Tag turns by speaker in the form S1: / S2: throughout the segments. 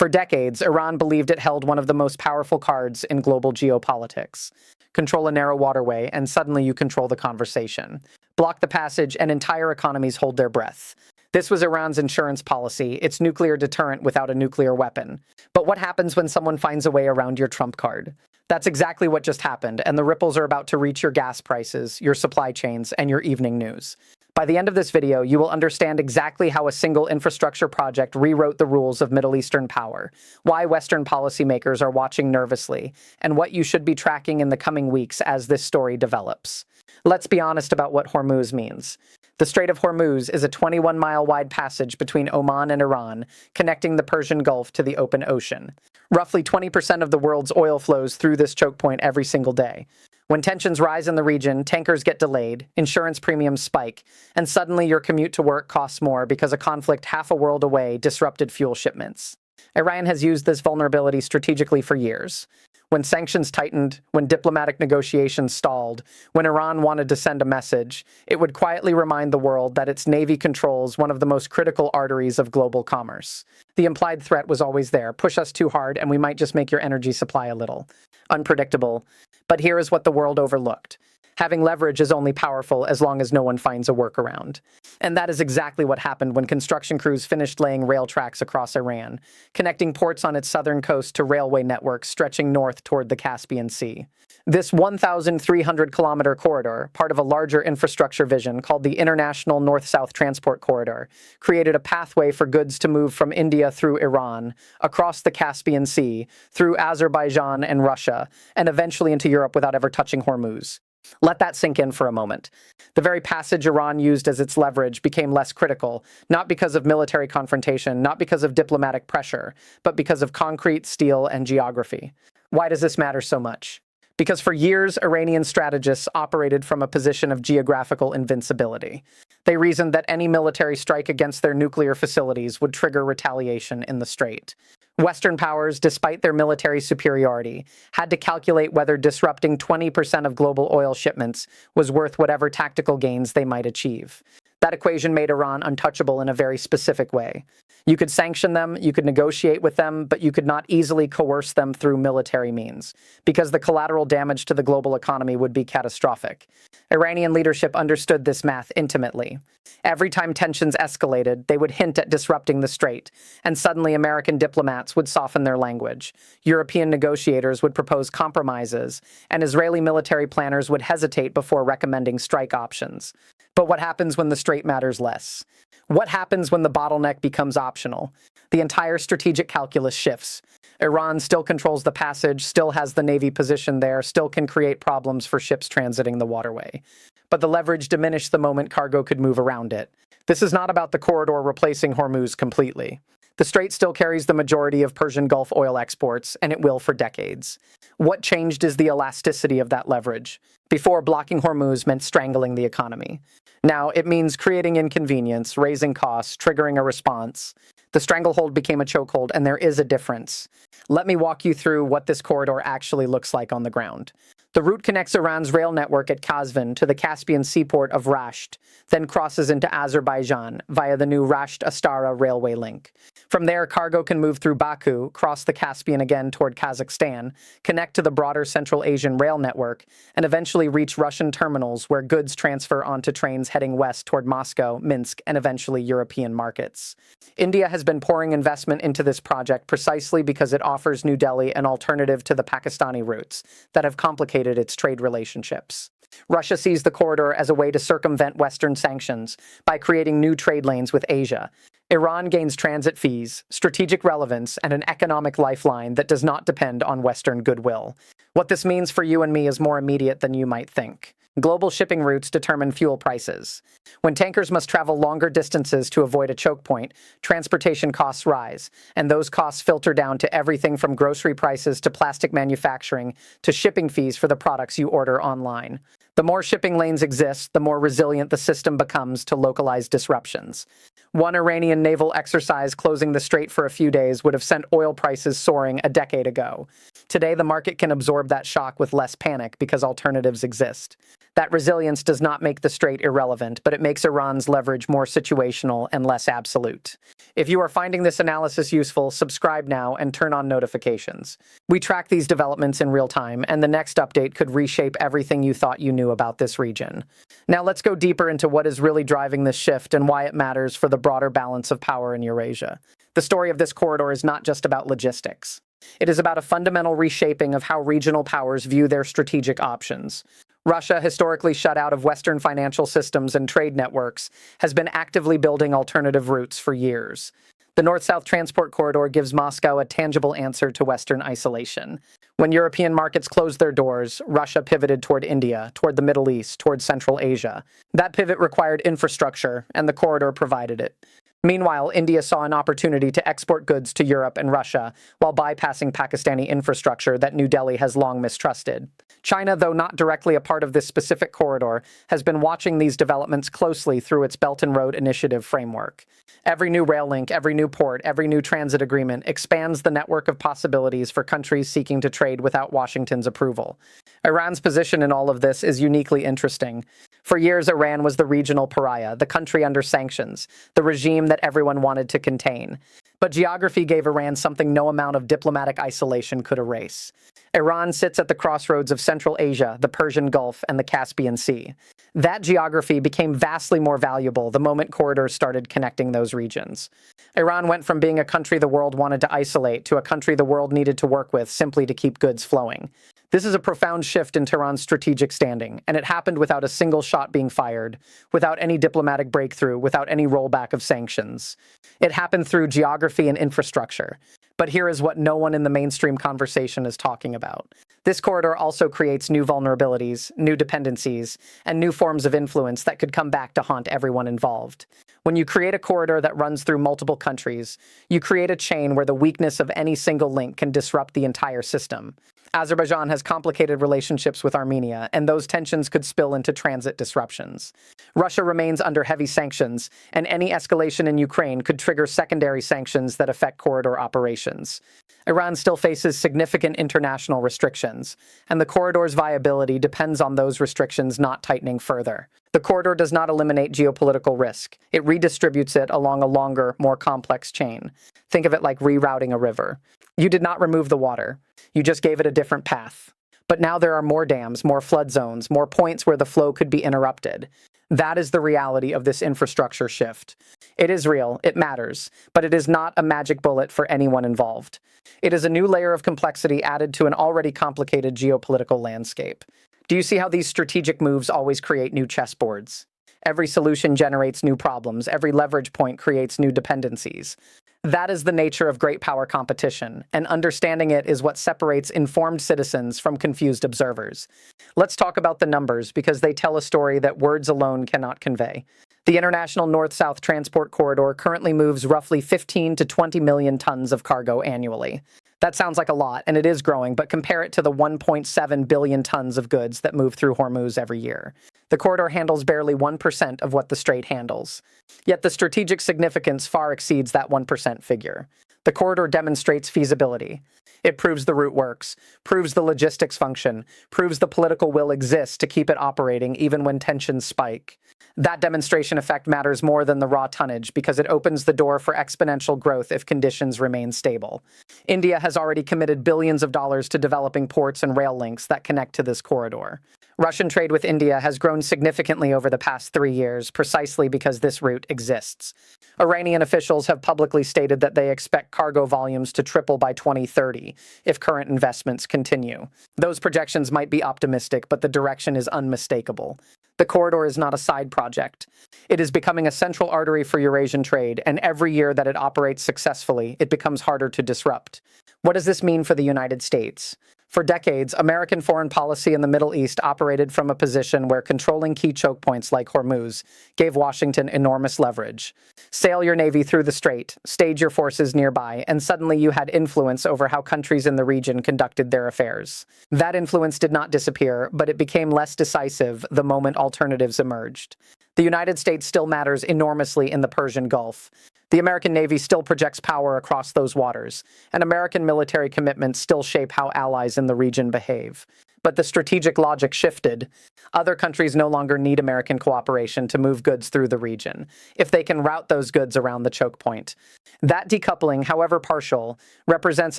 S1: For decades, Iran believed it held one of the most powerful cards in global geopolitics. Control a narrow waterway, and suddenly you control the conversation. Block the passage, and entire economies hold their breath. This was Iran's insurance policy, its nuclear deterrent without a nuclear weapon. But what happens when someone finds a way around your trump card? That's exactly what just happened, and the ripples are about to reach your gas prices, your supply chains, and your evening news. By the end of this video, you will understand exactly how a single infrastructure project rewrote the rules of Middle Eastern power, why Western policymakers are watching nervously, and what you should be tracking in the coming weeks as this story develops. Let's be honest about what Hormuz means. The Strait of Hormuz is a 21-mile wide passage between Oman and Iran, connecting the Persian Gulf to the open ocean. Roughly 20% of the world's oil flows through this choke point every single day. When tensions rise in the region, tankers get delayed, insurance premiums spike, and suddenly your commute to work costs more because a conflict half a world away disrupted fuel shipments. Iran has used this vulnerability strategically for years. When sanctions tightened, when diplomatic negotiations stalled, when Iran wanted to send a message, it would quietly remind the world that its navy controls one of the most critical arteries of global commerce. The implied threat was always there. Push us too hard and we might just make your energy supply a little unpredictable. But here is what the world overlooked. Having leverage is only powerful as long as no one finds a workaround. And that is exactly what happened when construction crews finished laying rail tracks across Iran, connecting ports on its southern coast to railway networks stretching north toward the Caspian Sea. This 1,300-kilometer corridor, part of a larger infrastructure vision called the International North-South Transport Corridor, created a pathway for goods to move from India through Iran, across the Caspian Sea, through Azerbaijan and Russia, and eventually into Europe without ever touching Hormuz. Let that sink in for a moment. The very passage Iran used as its leverage became less critical, not because of military confrontation, not because of diplomatic pressure, but because of concrete, steel, and geography. Why does this matter so much? Because for years, Iranian strategists operated from a position of geographical invincibility. They reasoned that any military strike against their nuclear facilities would trigger retaliation in the strait. Western powers, despite their military superiority, had to calculate whether disrupting 20% of global oil shipments was worth whatever tactical gains they might achieve. That equation made Iran untouchable in a very specific way. You could sanction them, you could negotiate with them, but you could not easily coerce them through military means, because the collateral damage to the global economy would be catastrophic. Iranian leadership understood this math intimately. Every time tensions escalated, they would hint at disrupting the strait, and suddenly American diplomats would soften their language. European negotiators would propose compromises, and Israeli military planners would hesitate before recommending strike options. But what happens when the strait matters less? What happens when the bottleneck becomes optional? The entire strategic calculus shifts. Iran still controls the passage, still has the navy position there, still can create problems for ships transiting the waterway. But the leverage diminished the moment cargo could move around it. This is not about the corridor replacing Hormuz completely. The strait still carries the majority of Persian Gulf oil exports, and it will for decades. What changed is the elasticity of that leverage. Before, blocking Hormuz meant strangling the economy. Now, it means creating inconvenience, raising costs, triggering a response. The stranglehold became a chokehold, and there is a difference. Let me walk you through what this corridor actually looks like on the ground. The route connects Iran's rail network at Kazvin to the Caspian seaport of Rasht, then crosses into Azerbaijan via the new Rasht-Astara railway link. From there, cargo can move through Baku, cross the Caspian again toward Kazakhstan, connect to the broader Central Asian rail network, and eventually reach Russian terminals where goods transfer onto trains heading west toward Moscow, Minsk, and eventually European markets. India has been pouring investment into this project precisely because it offers New Delhi an alternative to the Pakistani routes that have complicated its trade relationships. Russia sees the corridor as a way to circumvent Western sanctions by creating new trade lanes with Asia. Iran gains transit fees, strategic relevance, and an economic lifeline that does not depend on Western goodwill. What this means for you and me is more immediate than you might think. Global shipping routes determine fuel prices. When tankers must travel longer distances to avoid a choke point, transportation costs rise, and those costs filter down to everything from grocery prices to plastic manufacturing to shipping fees for the products you order online. The more shipping lanes exist, the more resilient the system becomes to localized disruptions. One Iranian naval exercise closing the strait for a few days would have sent oil prices soaring a decade ago. Today, the market can absorb that shock with less panic because alternatives exist. That resilience does not make the strait irrelevant, but it makes Iran's leverage more situational and less absolute. If you are finding this analysis useful, subscribe now and turn on notifications. We track these developments in real time, and the next update could reshape everything you thought you knew about this region. Now let's go deeper into what is really driving this shift and why it matters for the broader balance of power in Eurasia. The story of this corridor is not just about logistics. It is about a fundamental reshaping of how regional powers view their strategic options. Russia, historically shut out of Western financial systems and trade networks, has been actively building alternative routes for years. The North-South transport corridor gives Moscow a tangible answer to Western isolation. When European markets closed their doors, Russia pivoted toward India, toward the Middle East, toward Central Asia. That pivot required infrastructure, and the corridor provided it. Meanwhile, India saw an opportunity to export goods to Europe and Russia while bypassing Pakistani infrastructure that New Delhi has long mistrusted. China, though not directly a part of this specific corridor, has been watching these developments closely through its Belt and Road Initiative framework. Every new rail link, every new port, every new transit agreement expands the network of possibilities for countries seeking to trade without Washington's approval. Iran's position in all of this is uniquely interesting. For years, Iran was the regional pariah, the country under sanctions, the regime that everyone wanted to contain. But geography gave Iran something no amount of diplomatic isolation could erase. Iran sits at the crossroads of Central Asia, the Persian Gulf, and the Caspian Sea. That geography became vastly more valuable the moment corridors started connecting those regions. Iran went from being a country the world wanted to isolate to a country the world needed to work with simply to keep goods flowing. This is a profound shift in Tehran's strategic standing, and it happened without a single shot being fired, without any diplomatic breakthrough, without any rollback of sanctions. It happened through geography and infrastructure. But here is what no one in the mainstream conversation is talking about. This corridor also creates new vulnerabilities, new dependencies, and new forms of influence that could come back to haunt everyone involved. When you create a corridor that runs through multiple countries, you create a chain where the weakness of any single link can disrupt the entire system. Azerbaijan has complicated relationships with Armenia, and those tensions could spill into transit disruptions. Russia remains under heavy sanctions, and any escalation in Ukraine could trigger secondary sanctions that affect corridor operations. Iran still faces significant international restrictions, and the corridor's viability depends on those restrictions not tightening further. The corridor does not eliminate geopolitical risk. It redistributes it along a longer, more complex chain. Think of it like rerouting a river. You did not remove the water. You just gave it a different path. But now there are more dams, more flood zones, more points where the flow could be interrupted. That is the reality of this infrastructure shift. It is real, it matters, but it is not a magic bullet for anyone involved. It is a new layer of complexity added to an already complicated geopolitical landscape. Do you see how these strategic moves always create new chessboards? Every solution generates new problems. Every leverage point creates new dependencies. That is the nature of great power competition, and understanding it is what separates informed citizens from confused observers. Let's talk about the numbers, because they tell a story that words alone cannot convey. The International North-South Transport Corridor currently moves roughly 15 to 20 million tons of cargo annually. That sounds like a lot, and it is growing, but compare it to the 1.7 billion tons of goods that move through Hormuz every year. The corridor handles barely 1% of what the strait handles. Yet the strategic significance far exceeds that 1% figure. The corridor demonstrates feasibility. It proves the route works, proves the logistics function, proves the political will exists to keep it operating even when tensions spike. That demonstration effect matters more than the raw tonnage because it opens the door for exponential growth if conditions remain stable. India has already committed billions of dollars to developing ports and rail links that connect to this corridor. Russian trade with India has grown significantly over the past 3 years, precisely because this route exists. Iranian officials have publicly stated that they expect cargo volumes to triple by 2030 if current investments continue. Those projections might be optimistic, but the direction is unmistakable. The corridor is not a side project. It is becoming a central artery for Eurasian trade, and every year that it operates successfully, it becomes harder to disrupt. What does this mean for the United States? For decades, American foreign policy in the Middle East operated from a position where controlling key choke points like Hormuz gave Washington enormous leverage. Sail your navy through the strait, stage your forces nearby, and suddenly you had influence over how countries in the region conducted their affairs. That influence did not disappear, but it became less decisive the moment alternatives emerged. The United States still matters enormously in the Persian Gulf. The American Navy still projects power across those waters, and American military commitments still shape how allies in the region behave. But the strategic logic shifted. Other countries no longer need American cooperation to move goods through the region, if they can route those goods around the choke point. That decoupling, however partial, represents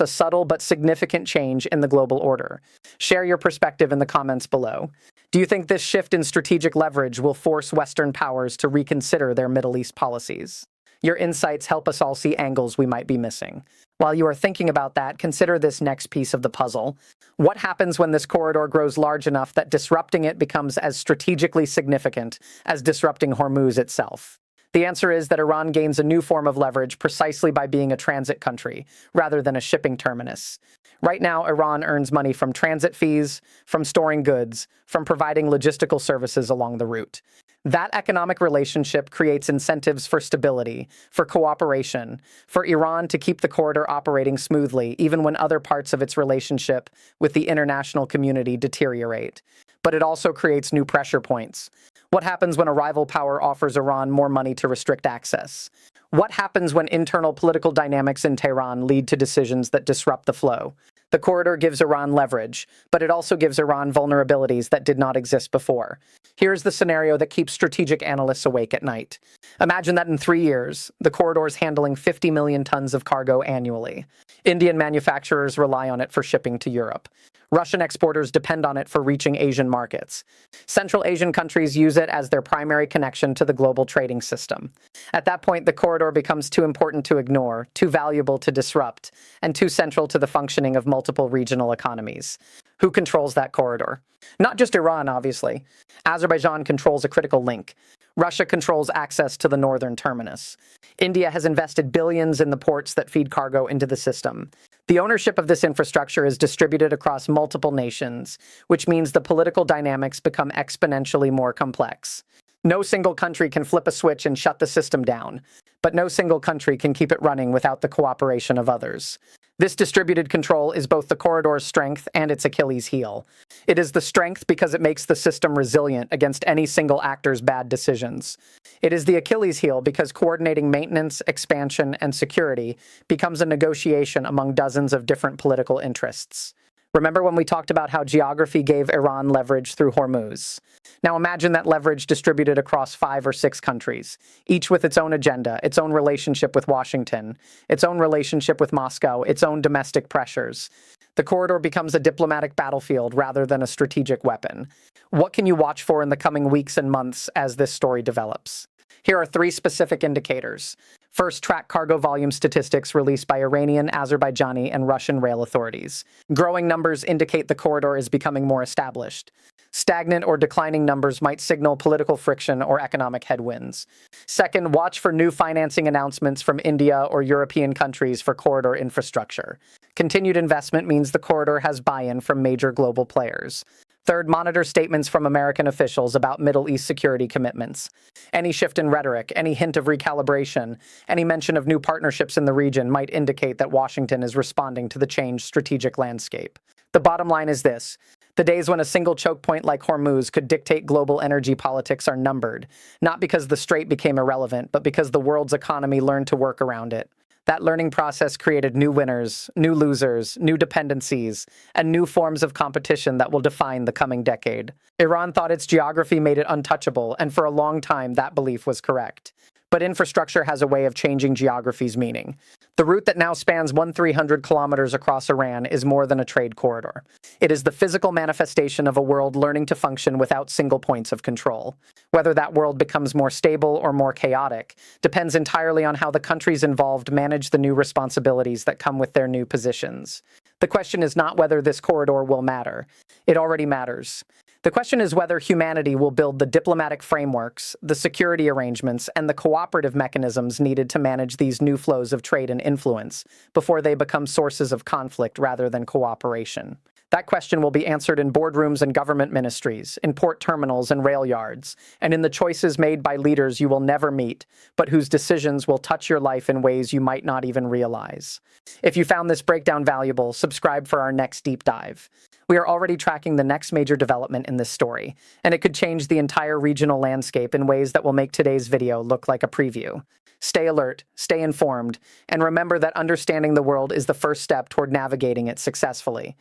S1: a subtle but significant change in the global order. Share your perspective in the comments below. Do you think this shift in strategic leverage will force Western powers to reconsider their Middle East policies? Your insights help us all see angles we might be missing. While you are thinking about that, consider this next piece of the puzzle. What happens when this corridor grows large enough that disrupting it becomes as strategically significant as disrupting Hormuz itself? The answer is that Iran gains a new form of leverage precisely by being a transit country, rather than a shipping terminus. Right now, Iran earns money from transit fees, from storing goods, from providing logistical services along the route. That economic relationship creates incentives for stability, for cooperation, for Iran to keep the corridor operating smoothly, even when other parts of its relationship with the international community deteriorate. But it also creates new pressure points. What happens when a rival power offers Iran more money to restrict access? What happens when internal political dynamics in Tehran lead to decisions that disrupt the flow? The corridor gives Iran leverage, but it also gives Iran vulnerabilities that did not exist before. Here's the scenario that keeps strategic analysts awake at night. Imagine that in 3 years, the corridor is handling 50 million tons of cargo annually. Indian manufacturers rely on it for shipping to Europe. Russian exporters depend on it for reaching Asian markets. Central Asian countries use it as their primary connection to the global trading system. At that point, the corridor becomes too important to ignore, too valuable to disrupt, and too central to the functioning of multiple regional economies. Who controls that corridor? Not just Iran, obviously. Azerbaijan controls a critical link. Russia controls access to the northern terminus. India has invested billions in the ports that feed cargo into the system. The ownership of this infrastructure is distributed across multiple nations, which means the political dynamics become exponentially more complex. No single country can flip a switch and shut the system down, but no single country can keep it running without the cooperation of others. This distributed control is both the corridor's strength and its Achilles heel. It is the strength because it makes the system resilient against any single actor's bad decisions. It is the Achilles heel because coordinating maintenance, expansion, and security becomes a negotiation among dozens of different political interests. Remember when we talked about how geography gave Iran leverage through Hormuz? Now imagine that leverage distributed across 5 or 6 countries, each with its own agenda, its own relationship with Washington, its own relationship with Moscow, its own domestic pressures. The corridor becomes a diplomatic battlefield rather than a strategic weapon. What can you watch for in the coming weeks and months as this story develops? Here are 3 specific indicators. First, track cargo volume statistics released by Iranian, Azerbaijani, and Russian rail authorities. Growing numbers indicate the corridor is becoming more established. Stagnant or declining numbers might signal political friction or economic headwinds. Second, watch for new financing announcements from India or European countries for corridor infrastructure. Continued investment means the corridor has buy-in from major global players. Third, monitor statements from American officials about Middle East security commitments. Any shift in rhetoric, any hint of recalibration, any mention of new partnerships in the region might indicate that Washington is responding to the changed strategic landscape. The bottom line is this. The days when a single choke point like Hormuz could dictate global energy politics are numbered, not because the strait became irrelevant, but because the world's economy learned to work around it. That learning process created new winners, new losers, new dependencies, and new forms of competition that will define the coming decade. Iran thought its geography made it untouchable, and for a long time that belief was correct. But infrastructure has a way of changing geography's meaning. The route that now spans 1,300 kilometers across Iran is more than a trade corridor. It is the physical manifestation of a world learning to function without single points of control. Whether that world becomes more stable or more chaotic depends entirely on how the countries involved manage the new responsibilities that come with their new positions. The question is not whether this corridor will matter. It already matters. The question is whether humanity will build the diplomatic frameworks, the security arrangements, and the cooperative mechanisms needed to manage these new flows of trade and influence before they become sources of conflict rather than cooperation. That question will be answered in boardrooms and government ministries, in port terminals and rail yards, and in the choices made by leaders you will never meet, but whose decisions will touch your life in ways you might not even realize. If you found this breakdown valuable, subscribe for our next deep dive. We are already tracking the next major development in this story, and it could change the entire regional landscape in ways that will make today's video look like a preview. Stay alert, stay informed, and remember that understanding the world is the first step toward navigating it successfully.